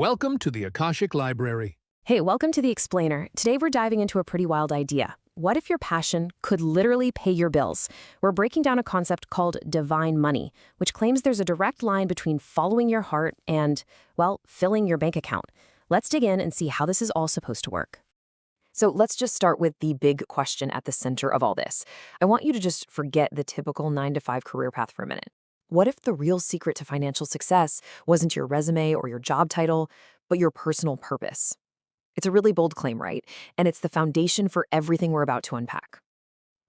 Welcome to the Akashic Library. Hey, welcome to The Explainer. Today we're diving into a pretty wild idea. What if your passion could literally pay your bills? We're breaking down a concept called divine money, which claims there's a direct line between following your heart and, well, filling your bank account. Let's dig in and see how this is all supposed to work. So let's just start with the big question at the center of all this. I want you to just forget the typical 9-to-5 career path for a minute. What if the real secret to financial success wasn't your resume or your job title, but your personal purpose? It's a really bold claim, right? And it's the foundation for everything we're about to unpack.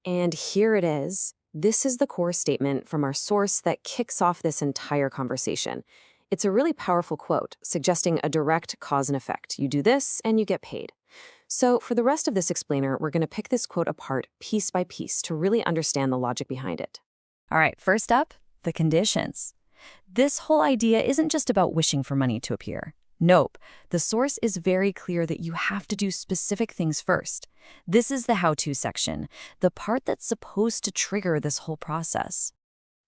And here it is. This is the core statement from our source that kicks off this entire conversation. It's a really powerful quote, suggesting a direct cause and effect. You do this and you get paid. So for the rest of this explainer, we're going to pick this quote apart piece by piece to really understand the logic behind it. All right, first up, the conditions. This whole idea isn't just about wishing for money to appear. Nope, the source is very clear that you have to do specific things first. This is the how-to section, the part that's supposed to trigger this whole process.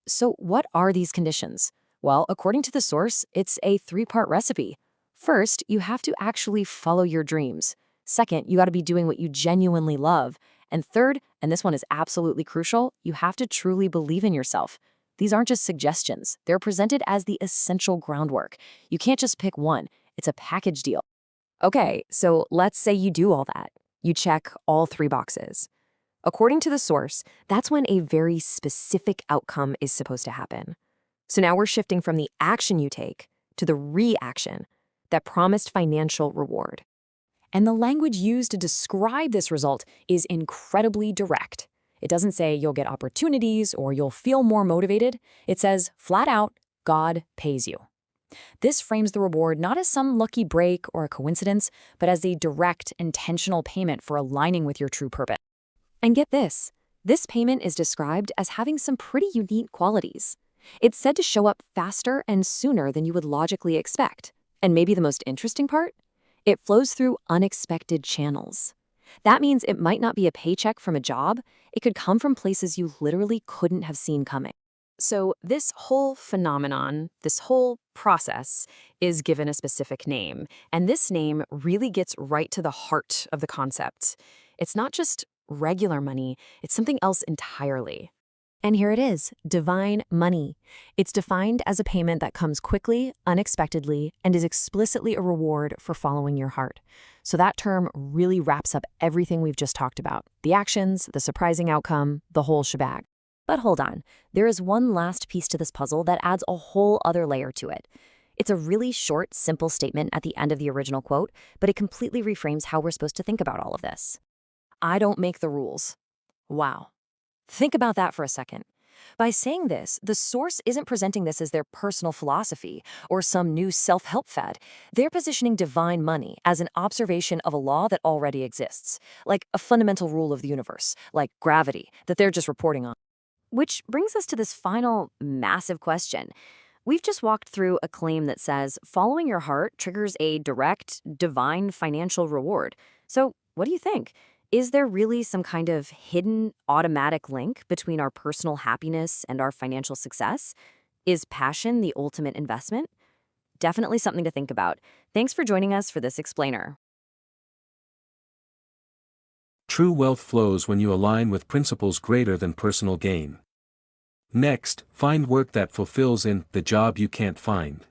So what are these conditions? Well, according to the source, it's a 3-part recipe. First, you have to actually follow your dreams. Second, you got to be doing what you genuinely love. And third, and this one is absolutely crucial, you have to truly believe in yourself. These aren't just suggestions. They're presented as the essential groundwork. You can't just pick one. It's a package deal. Okay, so let's say you do all that. You check all 3 boxes. According to the source, that's when a very specific outcome is supposed to happen. So now we're shifting from the action you take to the reaction, that promised financial reward. And the language used to describe this result is incredibly direct. It doesn't say you'll get opportunities or you'll feel more motivated. It says, flat out, God pays you. This frames the reward not as some lucky break or a coincidence, but as a direct, intentional payment for aligning with your true purpose. And get this payment is described as having some pretty unique qualities. It's said to show up faster and sooner than you would logically expect. And maybe the most interesting part? It flows through unexpected channels. That means it might not be a paycheck from a job. It could come from places you literally couldn't have seen coming. So this whole phenomenon, this whole process, is given a specific name. And this name really gets right to the heart of the concept. It's not just regular money, it's something else entirely. And here it is, divine money. It's defined as a payment that comes quickly, unexpectedly, and is explicitly a reward for following your heart. So that term really wraps up everything we've just talked about. The actions, the surprising outcome, the whole shebang. But hold on, there is one last piece to this puzzle that adds a whole other layer to it. It's a really short, simple statement at the end of the original quote, but it completely reframes how we're supposed to think about all of this. I don't make the rules. Wow. Think about that for a second. By saying this, the source isn't presenting this as their personal philosophy or some new self-help fad. They're positioning divine money as an observation of a law that already exists, like a fundamental rule of the universe, like gravity, that they're just reporting on. Which brings us to this final massive question. We've just walked through a claim that says following your heart triggers a direct, divine financial reward. So what do you think? Is there really some kind of hidden automatic link between our personal happiness and our financial success? Is passion the ultimate investment? Definitely something to think about. Thanks for joining us for this explainer. True wealth flows when you align with principles greater than personal gain. Next, find work that fulfills in the job you can't find.